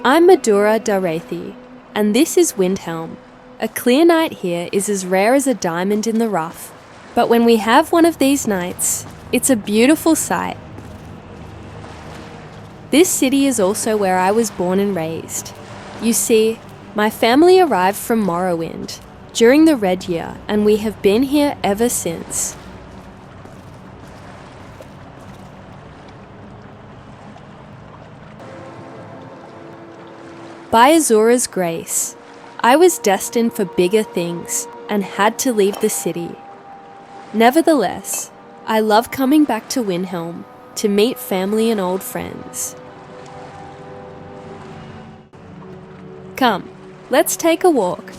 I'm Madura Darethi, and this is Windhelm. A clear night here is as rare as a diamond in the rough, but when we have one of these nights, it's a beautiful sight. This city is also where I was born and raised. You see, my family arrived from Morrowind during the Red Year, and we have been here ever since. By Azura's grace, I was destined for bigger things and had to leave the city. Nevertheless, I love coming back to Windhelm to meet family and old friends. Come, let's take a walk.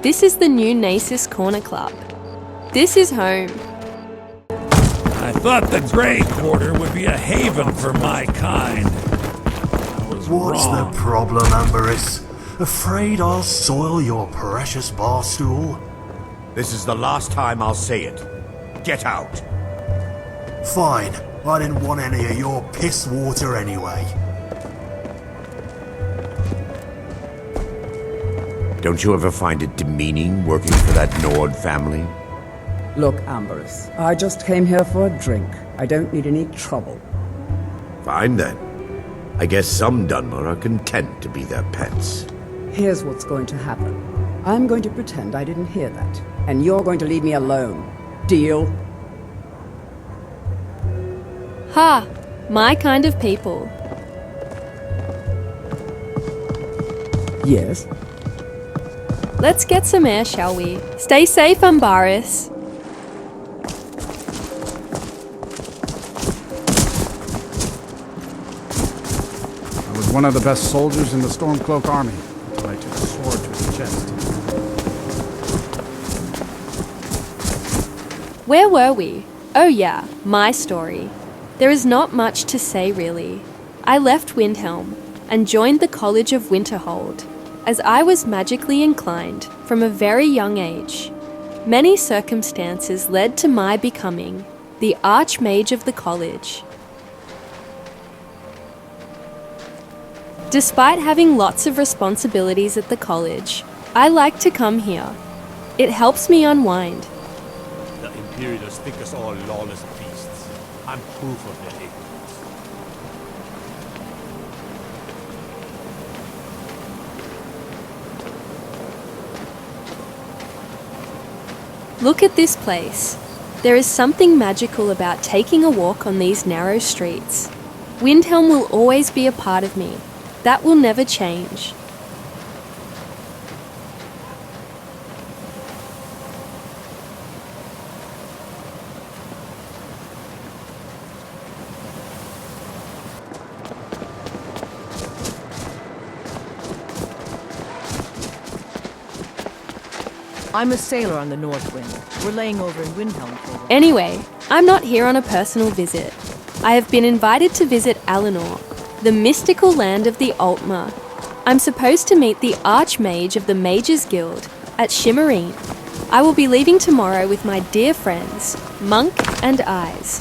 This is the new Nasus Corner Club. This is home. I thought the Grey Quarter would be a haven for my kind. What's the problem, Baris? Afraid I'll soil your precious bar stool? This is the last time I'll say it. Get out. Fine. I didn't want any of your piss water anyway. Don't you ever find it demeaning working for that Nord family? Look, Baris, I just came here for a drink. I don't need any trouble. Fine then. I guess some Dunmer are content to be their pets. Here's what's going to happen. I'm going to pretend I didn't hear that, and you're going to leave me alone. Deal? Ha! My kind of people. Yes? Let's get some air, shall we? Stay safe, Baris. I was one of the best soldiers in the Stormcloak army until I took a sword to his chest. Where were we? Oh yeah, my story. There is not much to say really. I left Windhelm and joined the College of Winterhold, as I was magically inclined from a very young age. Many circumstances led to my becoming the Arch-Mage of the college. Despite having lots of responsibilities at the college, I like to come here. It helps me unwind. The Imperials think us all lawless beasts. I'm proof of their ignorance. Look at this place. There is something magical about taking a walk on these narrow streets. Windhelm will always be a part of me. That will never change. I'm a sailor on the North Wind. We're laying over in Windhelm for a while. Anyway, I'm not here on a personal visit. I have been invited to visit Alinor, the mystical land of the Altmer. I'm supposed to meet the Arch-Mage of the Mages Guild at Shimmerine. I will be leaving tomorrow with my dear friends, Monk and Eyes.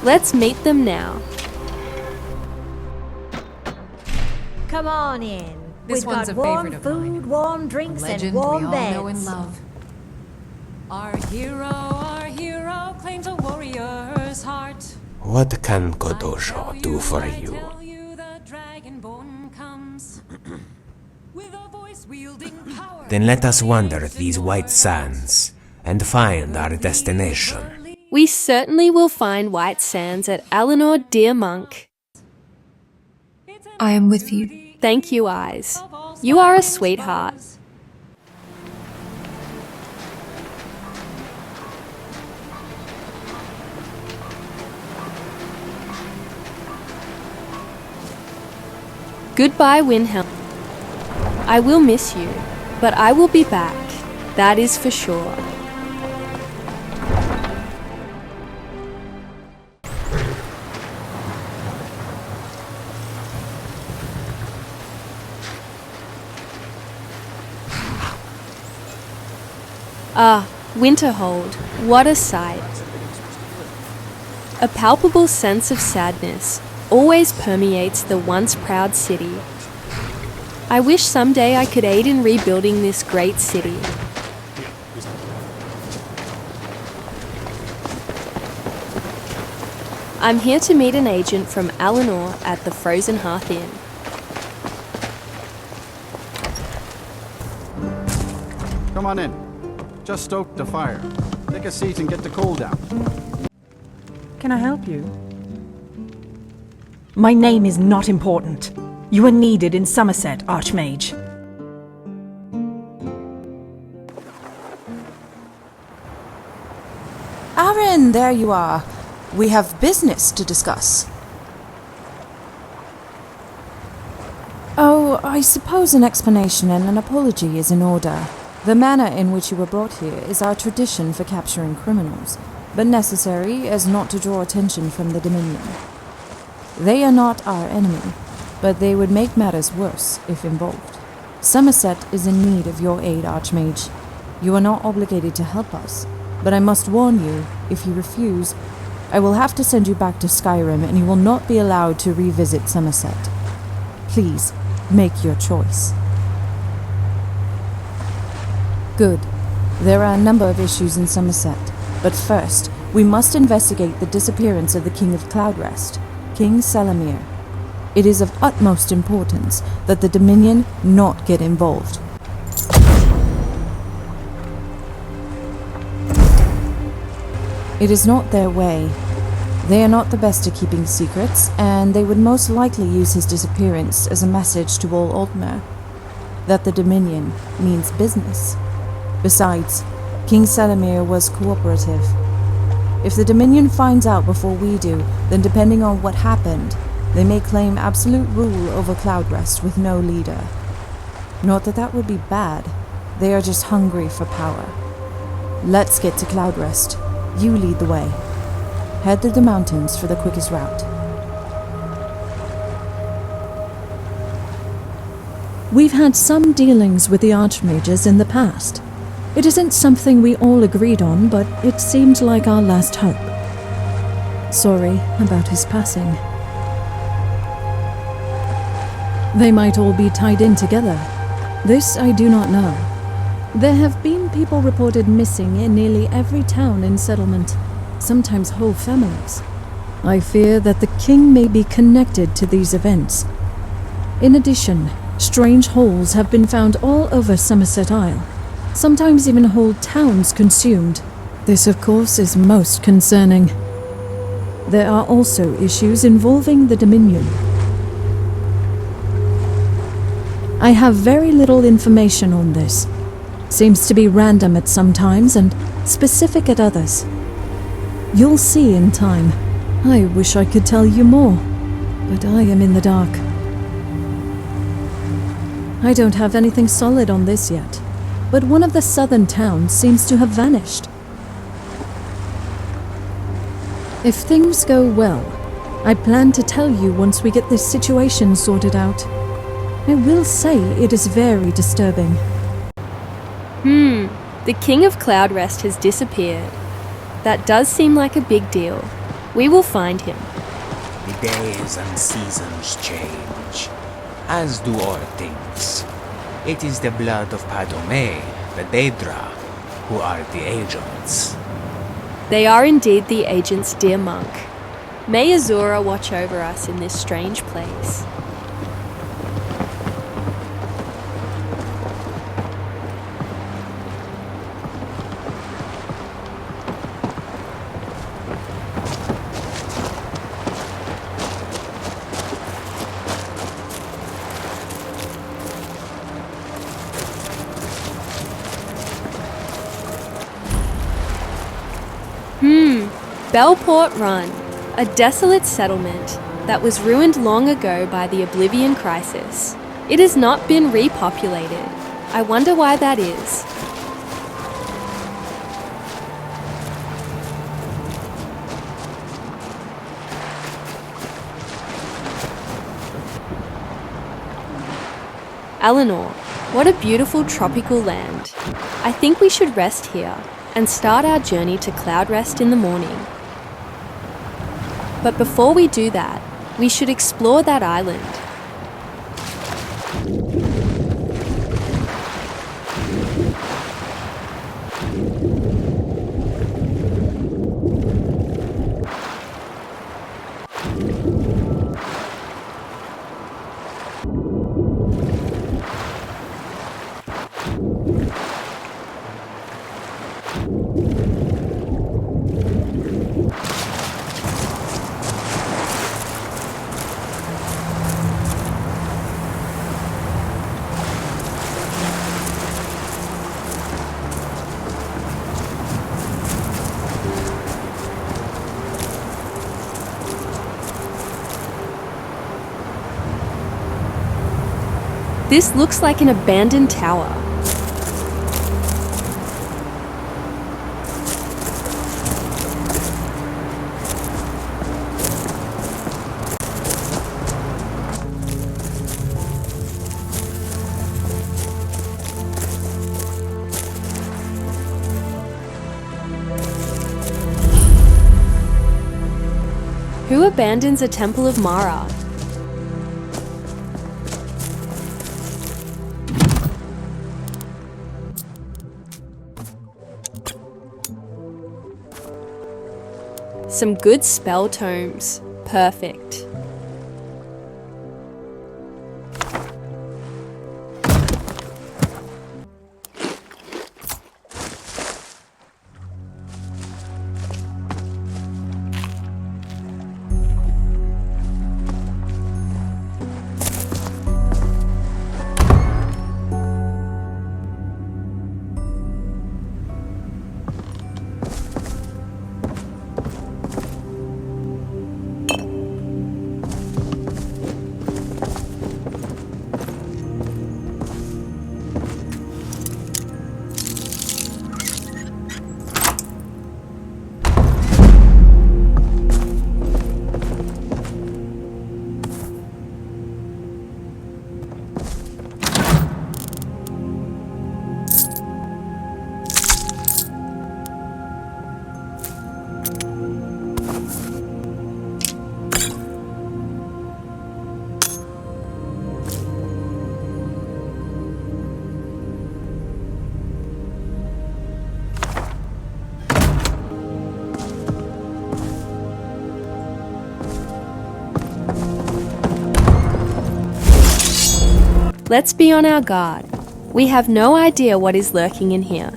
Let's meet them now. Come on in. This We've one's got a warm favorite of food, mine. warm drinks, Legend and warm we all beds. know and love. Our hero claims a warrior's heart. What can Godosho do for you? Then let us wander these white sands and find our destination. We certainly will find white sands at Alinor, dear Monk. I am with you. Thank you, Eyes. You are a sweetheart. Goodbye, Windhelm. I will miss you, but I will be back. That is for sure. Ah, Winterhold, what a sight. A palpable sense of sadness always permeates the once proud city. I wish someday I could aid in rebuilding this great city. I'm here to meet an agent from Alinor at the Frozen Hearth Inn. Come on in. Just stoked the fire. Take a seat and get the coal down. Can I help you? My name is not important. You are needed in Summerset, Arch-Mage. Aarin, there you are. We have business to discuss. Oh, I suppose an explanation and an apology is in order. The manner in which you were brought here is our tradition for capturing criminals, but necessary as not to draw attention from the Dominion. They are not our enemy, but they would make matters worse if involved. Summerset is in need of your aid, Arch-Mage. You are not obligated to help us, but I must warn you, if you refuse, I will have to send you back to Skyrim and you will not be allowed to revisit Summerset. Please, make your choice. Good. There are a number of issues in Summerset, but first, we must investigate the disappearance of the King of Cloudrest, King Salamir. It is of utmost importance that the Dominion not get involved. It is not their way. They are not the best at keeping secrets, and they would most likely use his disappearance as a message to all Altmer that the Dominion means business. Besides, King Salamir was cooperative. If the Dominion finds out before we do, then depending on what happened, they may claim absolute rule over Cloudrest with no leader. Not that that would be bad. They are just hungry for power. Let's get to Cloudrest. You lead the way. Head through the mountains for the quickest route. We've had some dealings with the Archmages in the past. It isn't something we all agreed on, but it seemed like our last hope. Sorry about his passing. They might all be tied in together. This I do not know. There have been people reported missing in nearly every town in settlement, sometimes whole families. I fear that the king may be connected to these events. In addition, strange holes have been found all over Summerset Isle, sometimes even whole towns consumed. This, of course, is most concerning. There are also issues involving the Dominion. I have very little information on this. Seems to be random at some times and specific at others. You'll see in time. I wish I could tell you more, but I am in the dark. I don't have anything solid on this yet, but one of the southern towns seems to have vanished. If things go well, I plan to tell you once we get this situation sorted out. I will say it is very disturbing. The King of Cloudrest has disappeared. That does seem like a big deal. We will find him. The days and seasons change, as do all things. It is the blood of Padome, the Daedra, who are the agents. They are indeed the agents, dear monk. May Azura watch over us in this strange place. Bellport Run, a desolate settlement that was ruined long ago by the Oblivion Crisis. It has not been repopulated. I wonder why that is. Elanor, what a beautiful tropical land. I think we should rest here and start our journey to Cloudrest in the morning. But before we do that, we should explore that island. This looks like an abandoned tower. Who abandons a temple of Mara? Some good spell tomes. Perfect. Let's be on our guard. We have no idea what is lurking in here.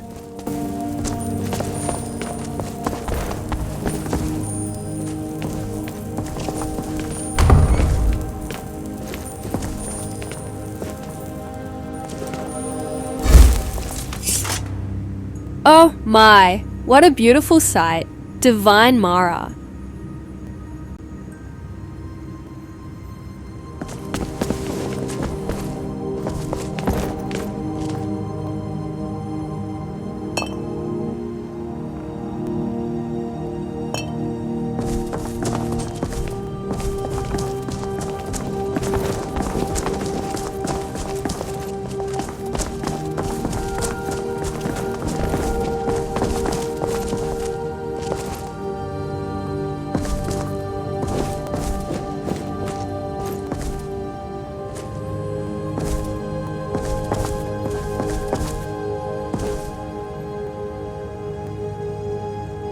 Oh my, what a beautiful sight. Divine Mara.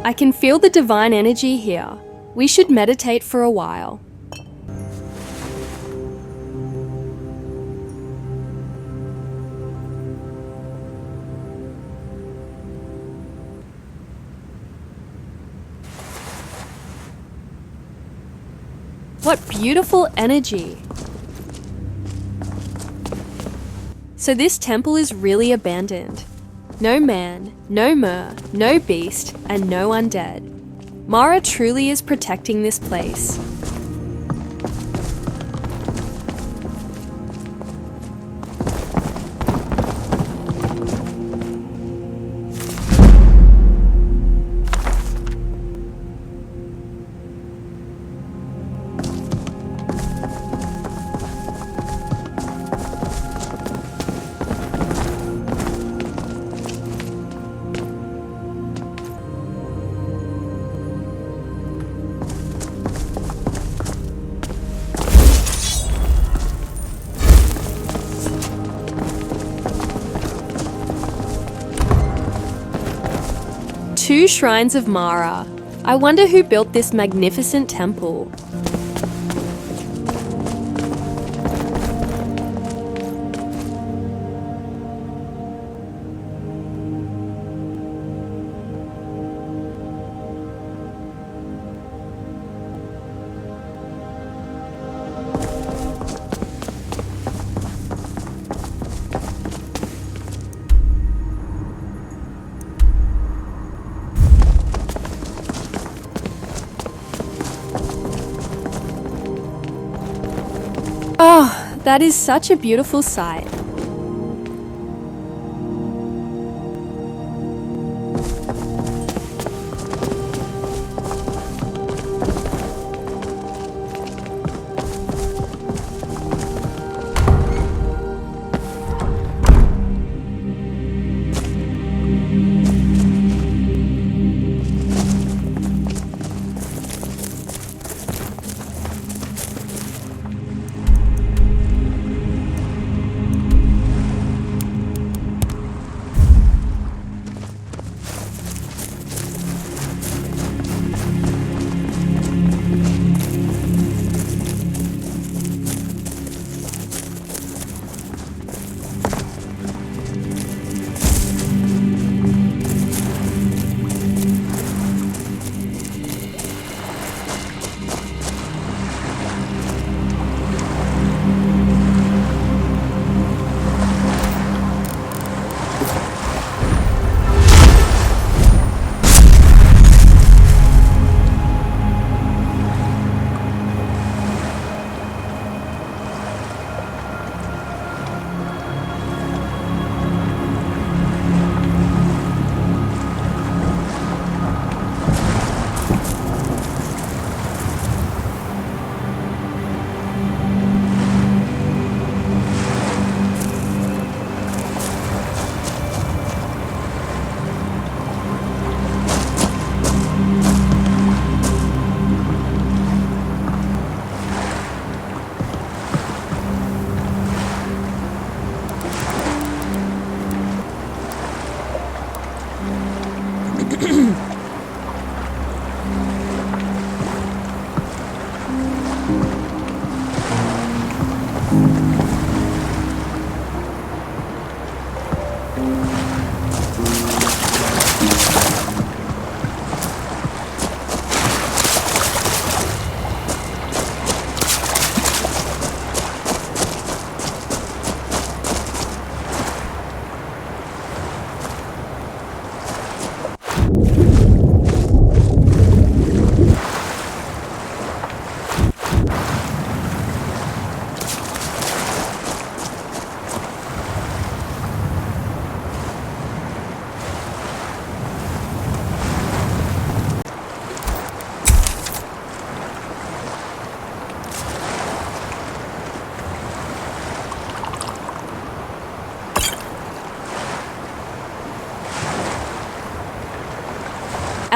I can feel the divine energy here. We should meditate for a while. What beautiful energy! So this temple is really abandoned. No man, no mer, no beast, and no undead. Mara truly is protecting this place. 2 shrines of Mara. I wonder who built this magnificent temple. Oh, that is such a beautiful sight.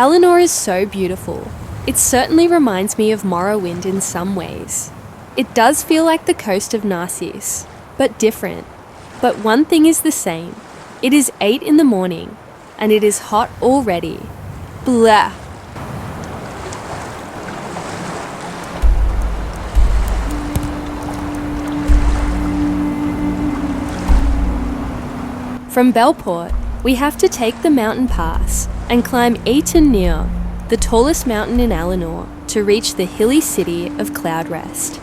Elanor is so beautiful. It certainly reminds me of Morrowind in some ways. It does feel like the coast of Narcissus, but different. But one thing is the same. It is 8 in the morning, and it is hot already. Blah. From Belport, we have to take the mountain pass and climb Alinor, the tallest mountain in Alinor, to reach the hilly city of Cloudrest.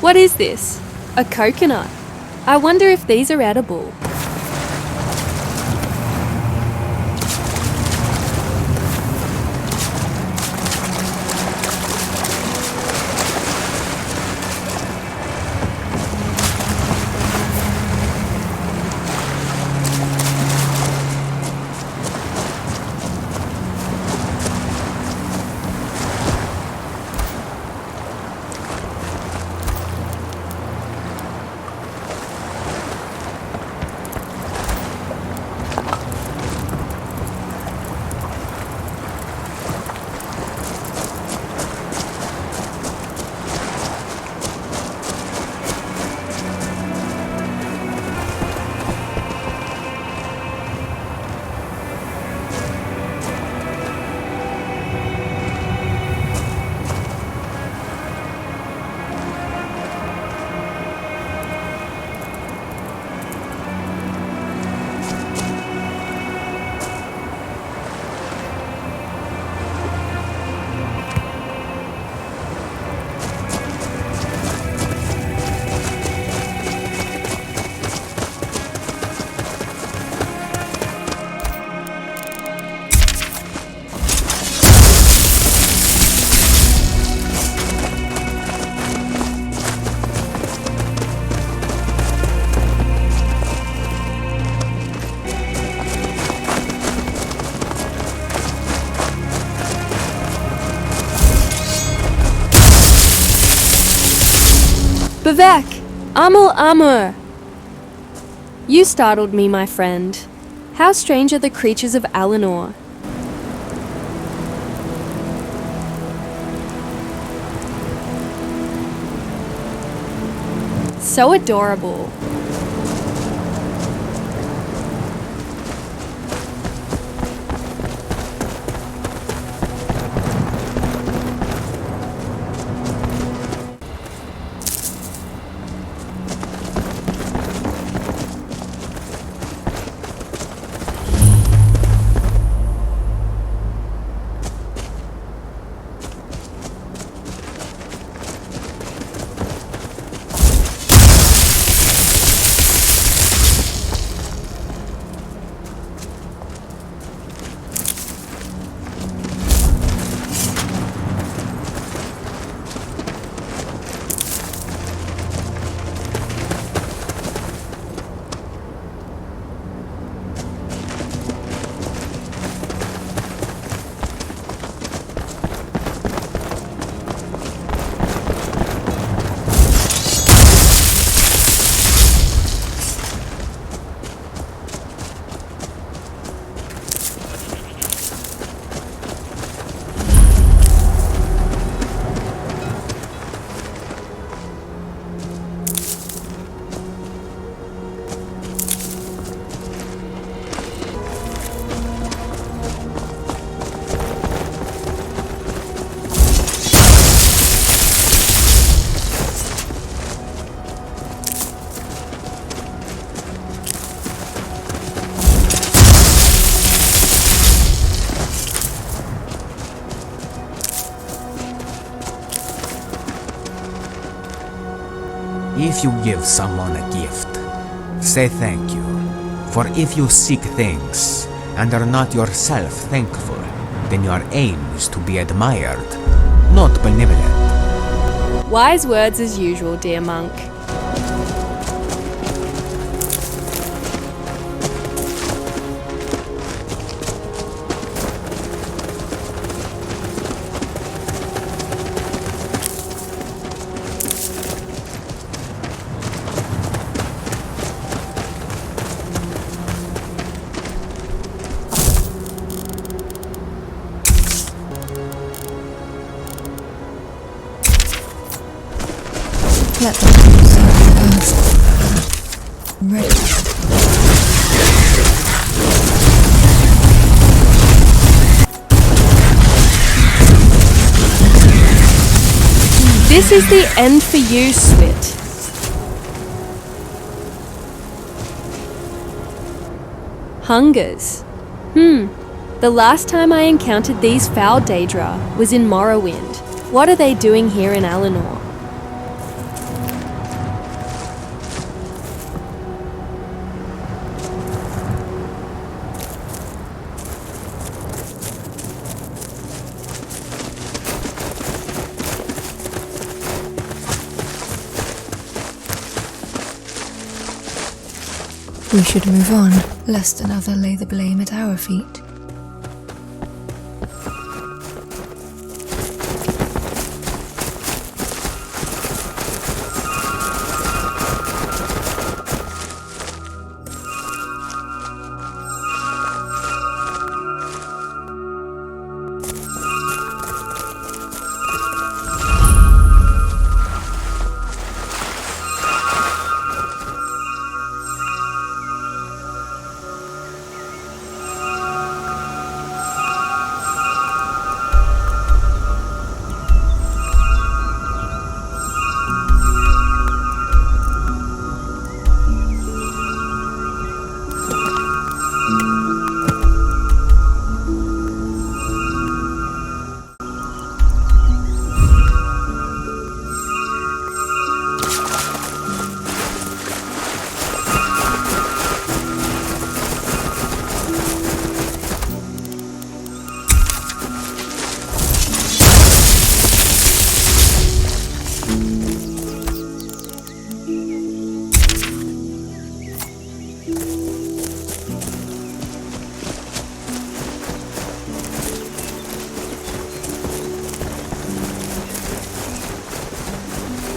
What is this? A coconut. I wonder if these are edible. Vivek! Amul Amur! You startled me, my friend. How strange are the creatures of Alinor. So adorable. If you give someone a gift, say thank you. For if you seek things and are not yourself thankful, then your aim is to be admired, not benevolent. Wise words as usual, dear monk. Let them do first. Ready. This is the end for you, Swit. Hungers. The last time I encountered these foul Daedra was in Morrowind. What are they doing here in Alinor? We should move on, lest another lay the blame at our feet.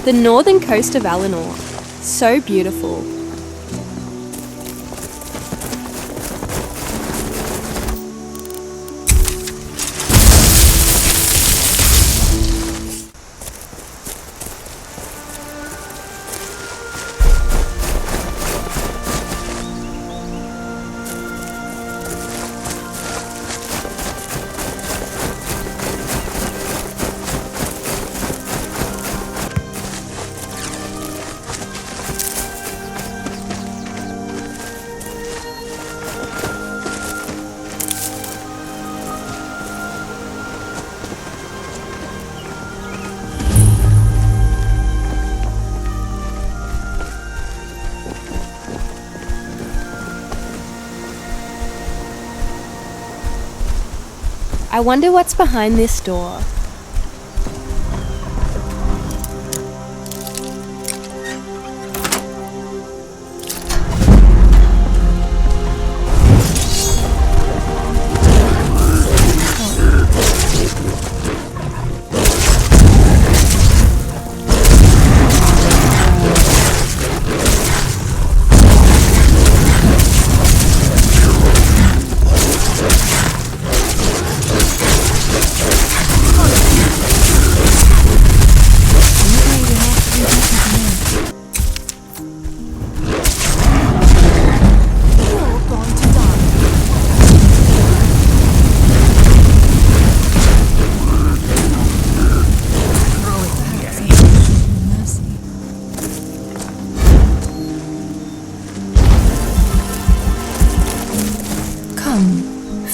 The northern coast of Alinor. So beautiful. I wonder what's behind this door.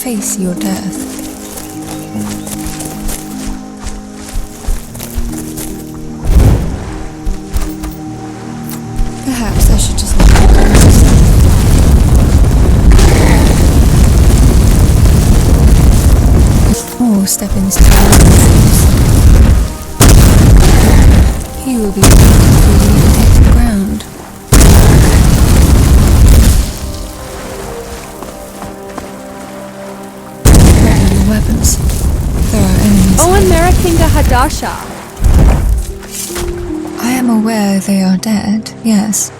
Face your death. Perhaps I should just let you go. Oh, stepping stones. He will be waiting for you to take the ground. Weapons. There are enemies. Ohasha King of Hadasha. I am aware they are dead, yes.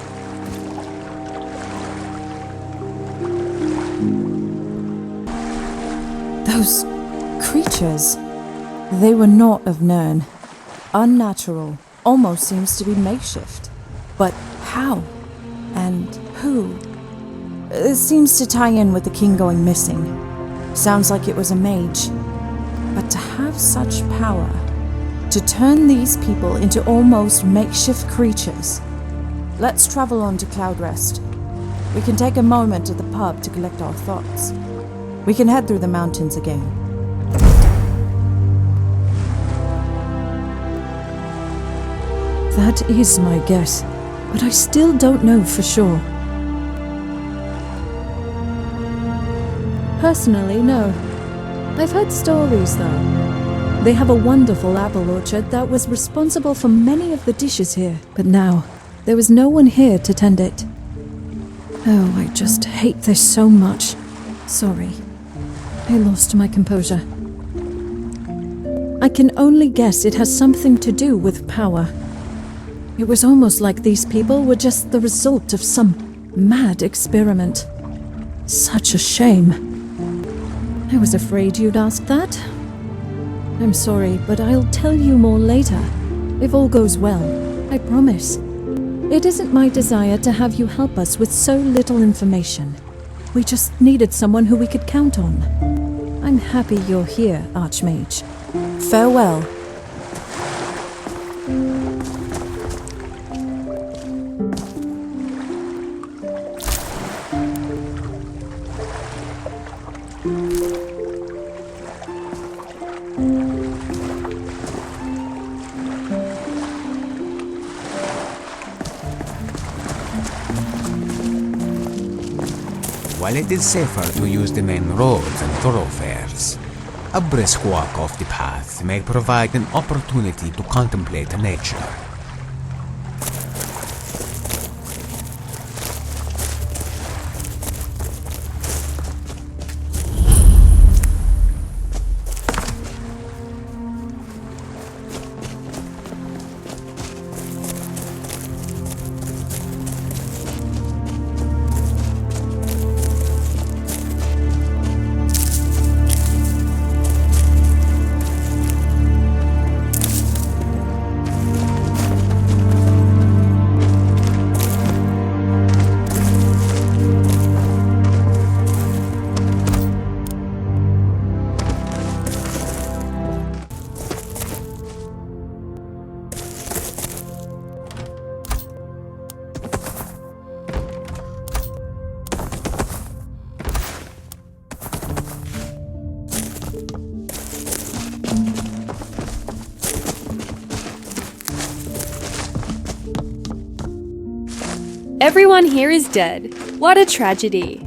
Those creatures. They were not of Nirn. Unnatural. Almost seems to be makeshift. But how? And who? It seems to tie in with the king going missing. Sounds like it was a mage. But to have such power, to turn these people into almost makeshift creatures. Let's travel on to Cloudrest. We can take a moment at the pub to collect our thoughts. We can head through the mountains again. That is my guess, but I still don't know for sure. Personally, no. I've heard stories, though. They have a wonderful apple orchard that was responsible for many of the dishes here, but now, there was no one here to tend it. Oh, I just hate this so much. Sorry. I lost my composure. I can only guess it has something to do with power. It was almost like these people were just the result of some mad experiment. Such a shame. I was afraid you'd ask that. I'm sorry, but I'll tell you more later. If all goes well, I promise. It isn't my desire to have you help us with so little information. We just needed someone who we could count on. I'm happy you're here, Arch-Mage. Farewell. While it is safer to use the main roads and thoroughfares, a brisk walk off the path may provide an opportunity to contemplate nature. Everyone here is dead. What a tragedy.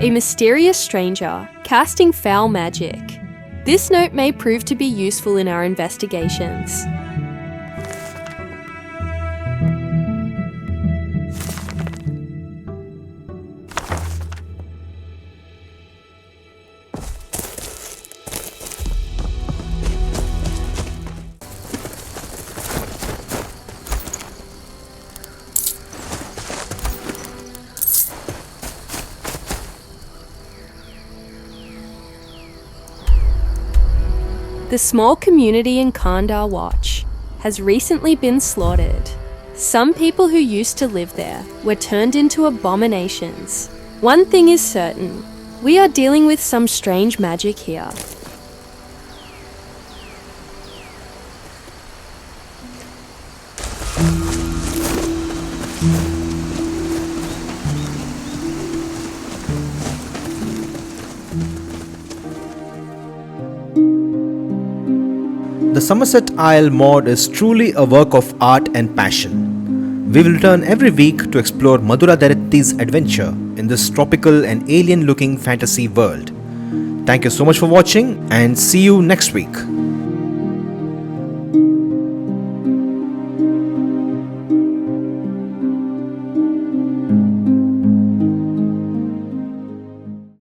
A mysterious stranger, casting foul magic. This note may prove to be useful in our investigations. The small community in Kandar Watch has recently been slaughtered. Some people who used to live there were turned into abominations. One thing is certain, we are dealing with some strange magic here. The Summerset Isle mod is truly a work of art and passion. We will return every week to explore Madura Darethi's adventure in this tropical and alien-looking fantasy world. Thank you so much for watching and see you next week.